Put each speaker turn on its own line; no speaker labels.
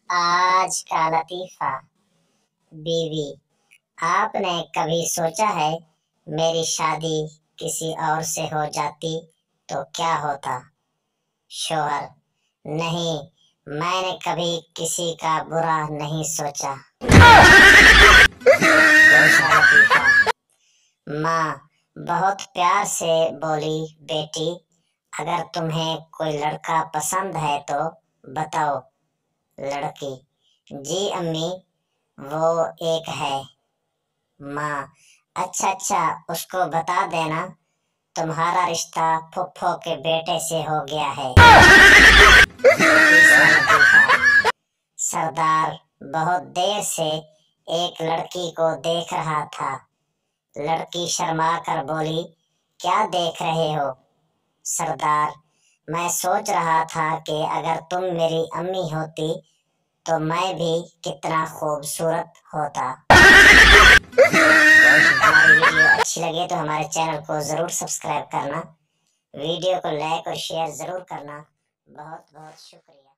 آج کا لطیفہ۔ بیوی: آپ نے کبھی سوچا ہے میری شادی کسی اور سے ہو جاتی تو کیا ہوتا؟ شوہر: نہیں، میں نے کبھی کسی کا برا نہیں سوچا۔ دوسرا لطیفہ۔ ماں بہت پیار سے بولی: بیٹی، اگر تمہیں کوئی لڑکا پسند ہے تو بتاؤ۔ لڑکی: جی امی، وہ ایک ہے۔ ماں: اچھا، اس کو بتا دینا تمہارا رشتہ پھپھو کے بیٹے سے ہو گیا ہے۔ تیسرا لطیفہ۔ سردار بہت دیر سے ایک لڑکی کو دیکھ رہا تھا۔ لڑکی شرما کر بولی: کیا دیکھ رہے ہو؟ سردار: میں سوچ رہا تھا کہ اگر تم میری امی ہوتی تو میں بھی کتنا خوبصورت ہوتا۔ ہماری ویڈیو اچھی لگے تو ہمارے چینل کو ضرور سبسکرائب کرنا، ویڈیو کو لائک اور شیئر ضرور کرنا۔ بہت بہت شکریہ۔